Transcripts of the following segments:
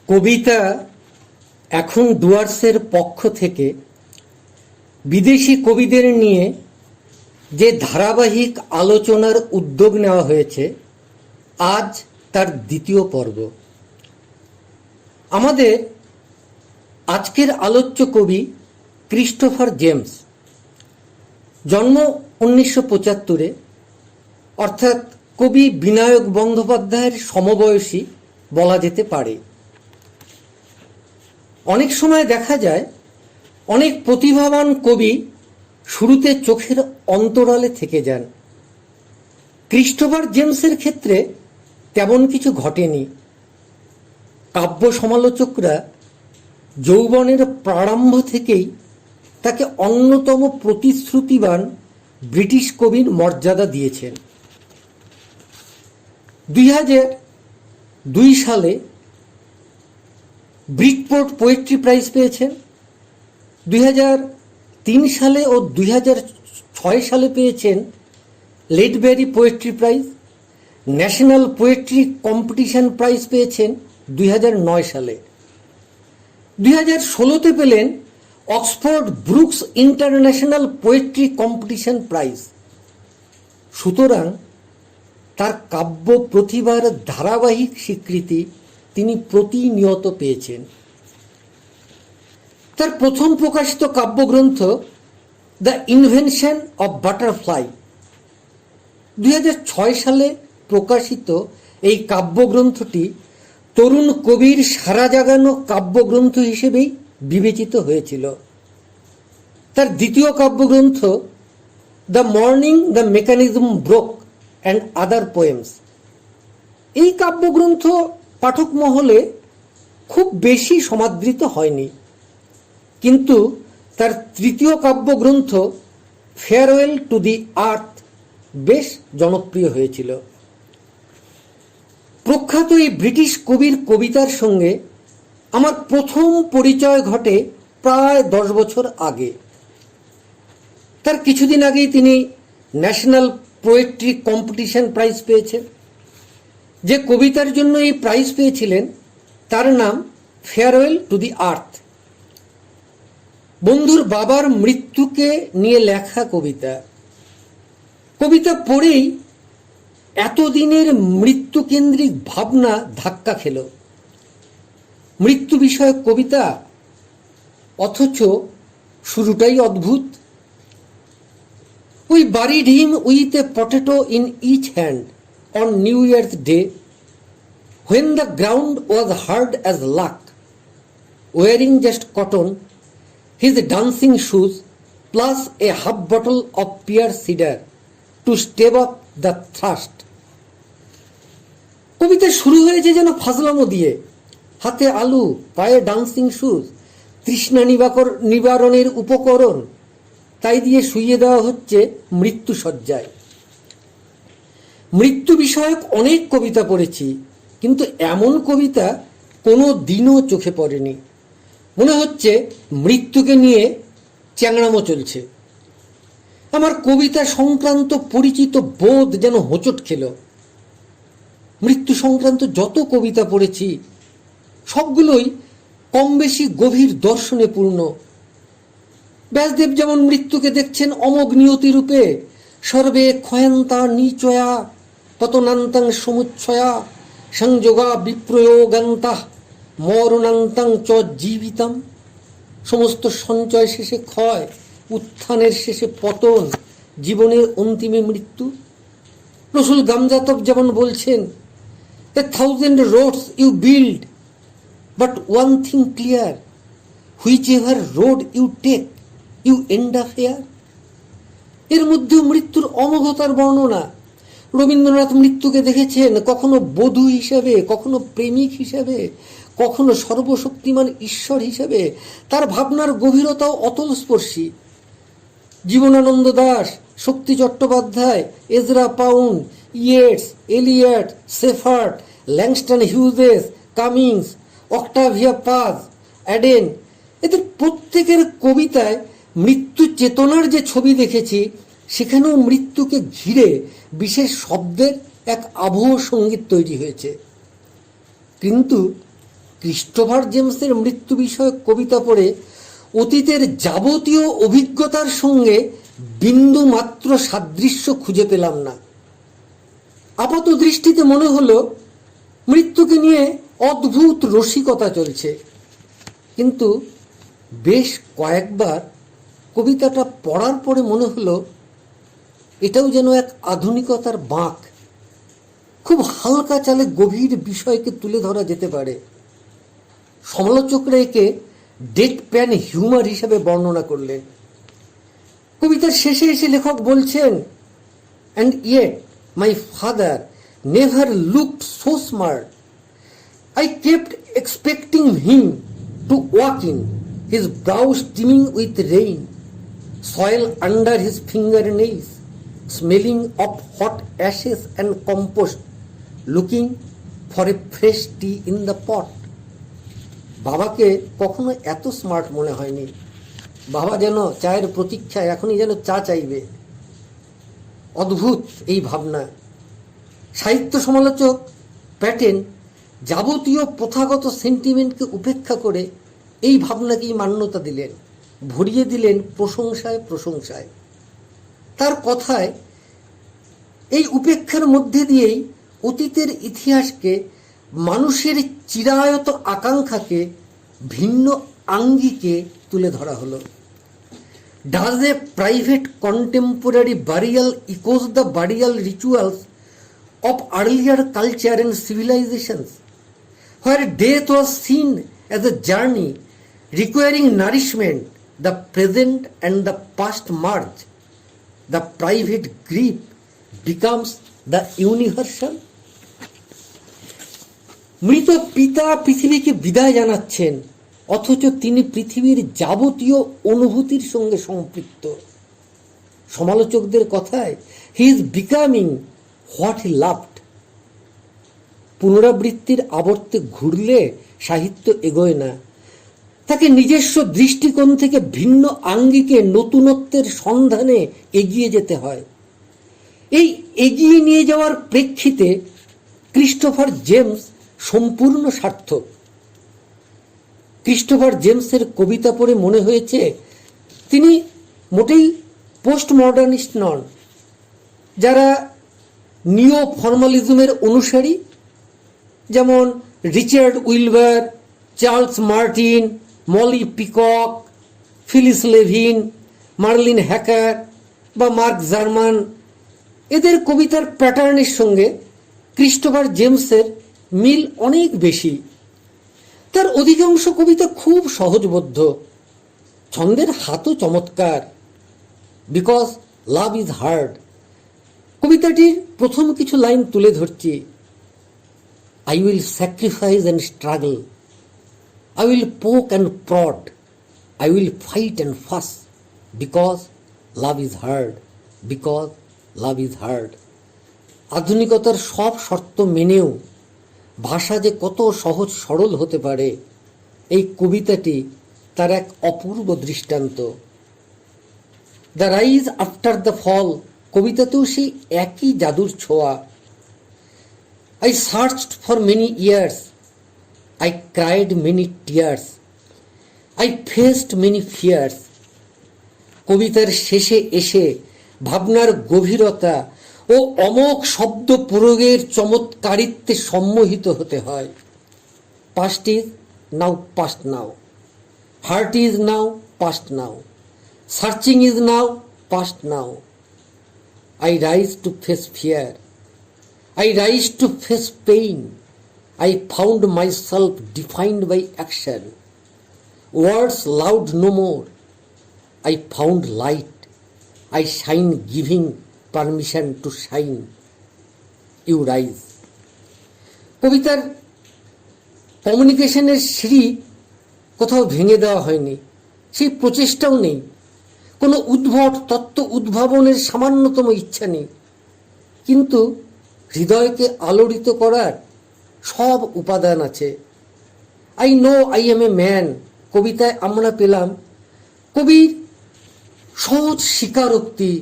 কবিতা এখন ডুয়ার্সের পক্ষ থেকে বিদেশি কবিদের নিয়ে যে ধারাবাহিক আলোচনার উদ্যোগ নেওয়া হয়েছে, আজ তার দ্বিতীয় পর্ব। আমাদের আজকের আলোচ্য কবি ক্রিস্টোফার জেমস। জন্ম 1975-এ, অর্থাৎ কবি বিনায়ক বন্দ্যোপাধ্যায়ের সমবয়সী বলা যেতে পারে। অনেক সময় দেখা যায় অনেক প্রতিভাবান কবি শুরুতে চোখের অন্তরালে থেকে যান। ক্রিস্টোফার জেমসের ক্ষেত্রে তেমন কিছু ঘটেনি। কাব্য সমালোচকরা যৌবনের প্রারম্ভ থেকেই তাকে অন্যতম প্রতিশ্রুতিবান ব্রিটিশ কবির মর্যাদা দিয়েছেন। 2002 সালে ব্রিটপোর্ট পোয়েট্রি প্রাইজ পেয়েছেন। 2003 সালে ও 2006 সালে পেয়েছেন Ledbury poetry prize. National poetry competition prize পেয়েছেন 2009 সালে। 2016-তে পেলেন Oxford Brookes international poetry competition prize. সুতরাং তার কাব্য প্রতিভার ধারাবাহিক স্বীকৃতি তিনি প্রতিনিয়ত পেয়েছেন। তার প্রথম প্রকাশিত কাব্যগ্রন্থ দ্য ইনভেনশন অব বাটারফ্লাই, 2006 সালে প্রকাশিত এই কাব্যগ্রন্থটি তরুণ কবির সারা জাগানো কাব্যগ্রন্থ হিসেবেই বিবেচিত হয়েছিল। তার দ্বিতীয় কাব্যগ্রন্থ the morning the mechanism broke and other poems, এই কাব্যগ্রন্থ পাঠক মহলে খুব বেশি সমাদৃত হয়নি, কিন্তু তার তৃতীয় কাব্যগ্রন্থ ফেয়ারওয়েল টু দি আর্থ বেশ জনপ্রিয় হয়েছিল। প্রখ্যাত এই ব্রিটিশ কবির কবিতার সঙ্গে আমার প্রথম পরিচয় ঘটে প্রায় 10 বছর আগে। তার কিছুদিন আগেই তিনি ন্যাশনাল পোয়েট্রি কম্পিটিশন প্রাইজ পেয়েছেন। যে কবিতার জন্য এই প্রাইজ পেয়েছিলেন তার নাম ফেয়ারওয়েল টু দি আর্থ। বন্ধুর বাবার মৃত্যুকে নিয়ে লেখা কবিতা। কবিতা পড়েই এতদিনের মৃত্যুকেন্দ্রিক ভাবনা ধাক্কা খেল। মৃত্যু বিষয়ক কবিতা, অথচ শুরুটাই অদ্ভুত। We buried him with a potato in each hand on New Year's Day, when the ground was hard as luck, wearing just cotton, his dancing shoes, plus a half bottle of pear cider to stave off the thirst. কবিতা শুরু হয়েছে যেন ফাজলামো দিয়ে। হাতে আলু, পায়ে dancing shoes, তৃষ্ণা নিবারণের উপকরণ, তাই দিয়ে শুইয়ে দেওয়া হচ্ছে মৃত্যু শয্যায়। মৃত্যু বিষয়ক অনেক কবিতা পড়েছি, কিন্তু এমন কবিতা কোনো দিনও চোখে পড়েনি। মনে হচ্ছে মৃত্যুকে নিয়ে চ্যাংড়ামো চলছে। আমার কবিতা সংক্রান্ত পরিচিত বোধ যেন হোঁচট খেল। মৃত্যু সংক্রান্ত যত কবিতা পড়েছি সবগুলোই কম বেশি গভীর দর্শনে পূর্ণ। ব্যাসদেব যেমন মৃত্যুকে দেখছেন অমোঘ নিয়তি রূপে, সর্বে ক্ষয়ন্তা নিচয়া পতনান্তাং সমুচ্ছয়া সংযোগা বিপ্রয়োগান্তা মরণান্তাং চ জীবিতাম। সমস্ত সঞ্চয় শেষে ক্ষয়, উত্থানের শেষে পতন, জীবনের অন্তিমে মৃত্যু। রসুল গামজাতব যেমন বলছেন, A thousand roads you build, but one thing clear, whichever road you take, you end up here. এর মধ্যে মৃত্যুর অমোঘতার বর্ণনা। রবীন্দ্রনাথ মৃত্যুকে দেখেছেন কখনো বধূ হিসেবে, কখনো প্রেমিক হিসেবে, কখনো সর্বশক্তিমান ঈশ্বর হিসেবে। তার ভাবনার গভীরতাও অতলস্পর্শী। Jibanananda Das, Shakti Chattopadhyay, Ezra Pound, Yeats, Eliot, Shepherd, Langston Hughes, Cummings, Octavia Paz, Auden, এদের প্রত্যেকের কবিতায় মৃত্যু চেতনার যে ছবি দেখেছি, সেখানেও মৃত্যুকে ঘিরে বিশেষ শব্দের এক আবহ সঙ্গীত তৈরি হয়েছে। কিন্তু ক্রিস্টোফার জেমসের মৃত্যু বিষয়ক কবিতা পড়ে অতীতের যাবতীয় অভিজ্ঞতার সঙ্গে বিন্দু মাত্র সাদৃশ্য খুঁজে পেলাম না। আপাত দৃষ্টিতে মনে হলো মৃত্যুকে নিয়ে অদ্ভুত রসিকতা চলছে, কিন্তু বেশ কয়েকবার কবিতাটা পড়ার পরে মনে হলো এটাও যেন এক আধুনিকতার বাঁক। খুব হালকা চালে গভীর বিষয়কে তুলে ধরা যেতে পারে। সমালোচকরা একে ডেড প্যান হিউমার হিসেবে বর্ণনা করলেন। কবিতার শেষে এসে লেখক বলছেন, and yet my father never looked so smart, I kept expecting him to walk in, his brow steaming with rain, soil under his fingernails, smelling of hot ashes and compost, looking for a fresh tea in the pot. বাবাকে কখনো এত smart মনে হয়নি। বাবা যেন চায়ের প্রতীক্ষায় এখনই যেন চা চাইবে। অদ্ভুত এই ভাবনা। সাহিত্য সমালোচক প্যাটেন যাবতীয় প্রথাগত সেন্টিমেন্টকে উপেক্ষা করে এই ভাবনাকেই মান্যতা দিলেন, ভরিয়ে দিলেন প্রশংসায় প্রশংসায়। তার কথায় এই উপেক্ষার মধ্যে দিয়েই অতীতের ইতিহাসকে, মানুষের চিরায়ত আকাঙ্ক্ষাকে ভিন্ন আঙ্গিকে তুলে ধরা হলো। Does a private contemporary burial echoes the burial rituals of earlier culture and civilizations, where death was seen as a journey requiring nourishment, the present and the past merge, the private grief becomes the universal? মৃত পিতা পৃথিবীকে বিদায় জানাচ্ছেন, অথচ তিনি পৃথিবীর যাবতীয় অনুভূতির সঙ্গে সম্পৃক্ত। সমালোচকদের কথায় he is becoming what he loved. পুনরাবৃত্তির আবর্তে ঘুরলে সাহিত্য এগোয় না, তাকে নিজস্ব দৃষ্টিকোণ থেকে ভিন্ন আঙ্গিকে নতুনত্বের সন্ধানে এগিয়ে যেতে হয়। এই এগিয়ে নিয়ে যাওয়ার প্রেক্ষিতে ক্রিস্টোফার জেমস সম্পূর্ণ সার্থক। ক্রিস্টোফার জেমসের কবিতা পড়ে মনে হয়েছে তিনি মোটেই পোস্ট মডার্নিস্ট নন। যারা নিও ফর্মালিজমের অনুসারী, যেমন Richard Wilbur, Charles Martin, Molly Peacock, Phyllis Levin, Marilyn Hacker বা মার্ক জার্মান, এদের কবিতার প্যাটার্নের সঙ্গে ক্রিস্টোফার জেমসের মিল অনেক বেশি। তার অধিকাংশ কবিতা খুব সহজবোধ্য, ছন্দের হাতও চমৎকার। বিকজ লাভ ইজ হার্ড কবিতাটির প্রথম কিছু লাইন তুলে ধরছি। I will sacrifice and struggle, I will poke and prod, I will fight and fuss, because love is hard, because love is hard. আধুনিকতার সব শর্ত মেনেও ভাষা যে কত সহজ সরল হতে পারে, এই কবিতাটি তার এক অপূর্ব দৃষ্টান্ত। The rise after the fall কবিতাতেও সেই একই জাদুর ছোঁয়া। I searched for many years, I cried many tears, I faced many fears. কবিতার শেষে এসে ভাবনার গভীরতা ও অমোঘ শব্দ প্রয়োগের চমৎকারিত্বে সম্মোহিত হতে হয়। Past is now, past now, heart is now, past now, searching is now, past now. I rise to face fear, I rise to face pain, I found myself defined by action. Words loud no more, I found light, I shine giving permission to shine. You rise. কবিতার কমিউনিকেশনের সিঁড়ি কোথাও ভেঙে দেওয়া হয়নি, সেই প্রচেষ্টাও নেই। কোনো উদ্ভট তত্ত্ব উদ্ভাবনের সামান্যতম ইচ্ছা নেই, কিন্তু হৃদয়কে আলোড়িত করার সব উপাদান আছে। I know I M a man কবিতায় আমরা পেলাম কবির সহজ স্বীকারোক্তি,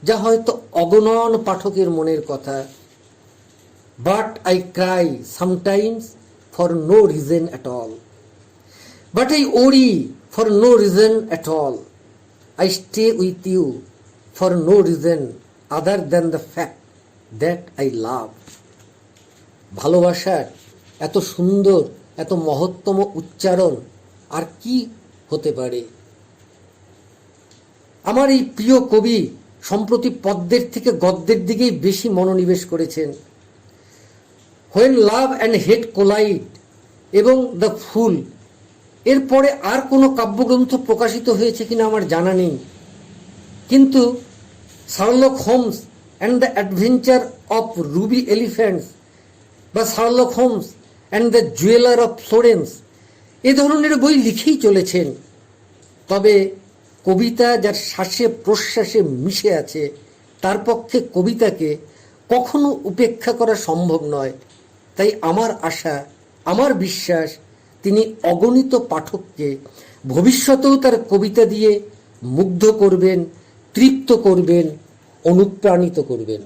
যা হয়তো অগণন পাঠকের মনের কথা। But I Cry sometimes for no reason at all. But I worry for no reason at all. I stay with you for no reason other than the fact that I love. ভালোবাসার এত সুন্দর, এত মহত্তম উচ্চারণ আর কি হতে পারে? আমার এই প্রিয় কবি সম্প্রতি পদ্যের থেকে গদ্যের দিকেই বেশি মনোনিবেশ করেছেন। When love and hate collide এবং দ্য ফুল, এরপরে আর কোনো কাব্যগ্রন্থ প্রকাশিত হয়েছে কিনা আমার জানা নেই, কিন্তু Sherlock Holmes and the adventure of ruby elephants বা Sherlock Holmes and the jeweller of Florence এ ধরনের বই লিখেই চলেছেন। তবে কবিতা যার শ্বাসে প্রশ্বাসে মিশে আছে, তার পক্ষে কবিতাকে কখনো উপেক্ষা করা সম্ভব নয়। তাই আমার আশা, আমার বিশ্বাস, তিনি অগণিত পাঠককে ভবিষ্যতেও তার কবিতা দিয়ে মুগ্ধ করবেন, তৃপ্ত করবেন, অনুপ্রাণিত করবেন।